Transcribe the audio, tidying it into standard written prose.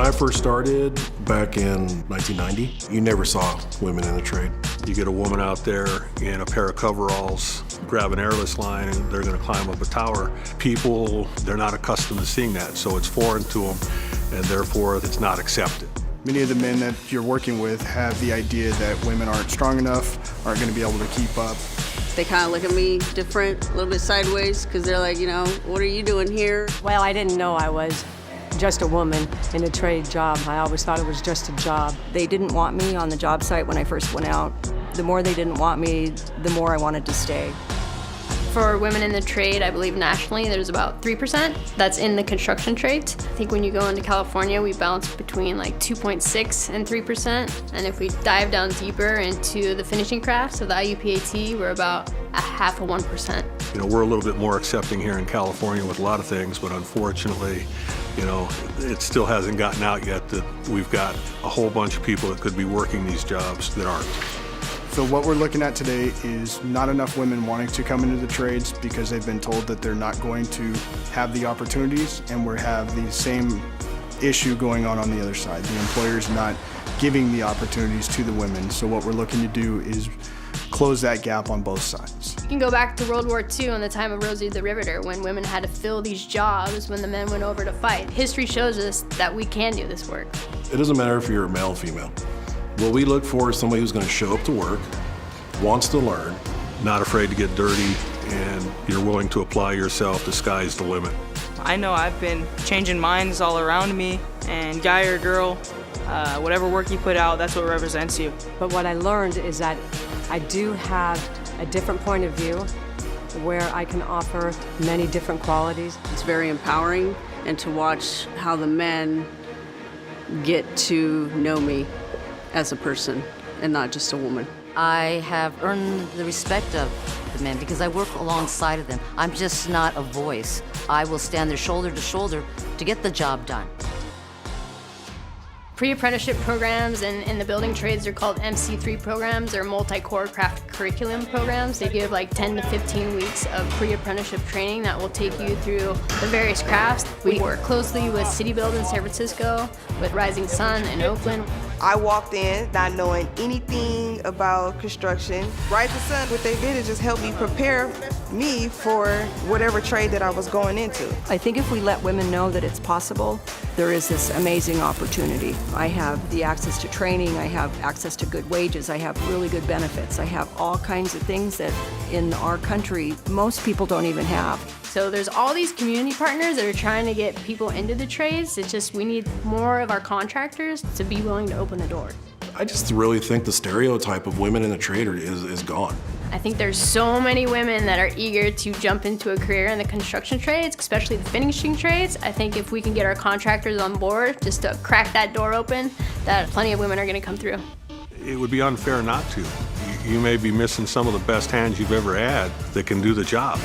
When I first started back in 1990, you never saw women in the trade. You get a woman out there in a pair of coveralls, grab an airless line, and they're going to climb up a tower. People, they're not accustomed to seeing that, so it's foreign to them, and therefore it's not accepted. Many of the men that you're working with have the idea that women aren't strong enough, aren't going to be able to keep up. They kind of look at me different, a little bit sideways, because they're like, what are you doing here? Well, I didn't know I was just a woman in a trade job. I always thought it was just a job. They didn't want me on the job site when I first went out. The more they didn't want me, the more I wanted to stay. For women in the trade, I believe nationally there's about 3% that's in the construction trades. I think when you go into California, we bounce between like 2.6 and 3%. And if we dive down deeper into the finishing crafts, so the IUPAT, we're about a half of 1%. We're a little bit more accepting here in California with a lot of things, but unfortunately, it still hasn't gotten out yet that we've got a whole bunch of people that could be working these jobs that aren't. So what we're looking at today is not enough women wanting to come into the trades because they've been told that they're not going to have the opportunities, and we have the same issue going on the other side. The employer's not giving the opportunities to the women. So what we're looking to do is close that gap on both sides. You can go back to World War II in the time of Rosie the Riveter, when women had to fill these jobs when the men went over to fight. History shows us that we can do this work. It doesn't matter if you're a male or female. What we look for is somebody who's going to show up to work, wants to learn, not afraid to get dirty, and you're willing to apply yourself. The sky's the limit. I know I've been changing minds all around me, and guy or girl, whatever work you put out, that's what represents you. But what I learned is that I do have a different point of view where I can offer many different qualities. It's very empowering, and to watch how the men get to know me as a person and not just a woman. I have earned the respect of the men because I work alongside of them. I'm just not a voice. I will stand there shoulder to shoulder to get the job done. Pre-apprenticeship programs in the building trades are called MC3 programs, or multi-core craft curriculum programs. They give like 10 to 15 weeks of pre-apprenticeship training that will take you through the various crafts. We work closely with City Build in San Francisco, with Rising Sun in Oakland. I walked in not knowing anything about construction. Rising Sun, what they did is just help me prepare me for whatever trade that I was going into. I think if we let women know that it's possible, there is this amazing opportunity. I have the access to training, I have access to good wages, I have really good benefits, I have all kinds of things that in our country most people don't even have. So there's all these community partners that are trying to get people into the trades. It's just we need more of our contractors to be willing to open the door. I just really think the stereotype of women in the trade is gone. I think there's so many women that are eager to jump into a career in the construction trades, especially the finishing trades. I think if we can get our contractors on board just to crack that door open, that plenty of women are going to come through. It would be unfair not to. You may be missing some of the best hands you've ever had that can do the job.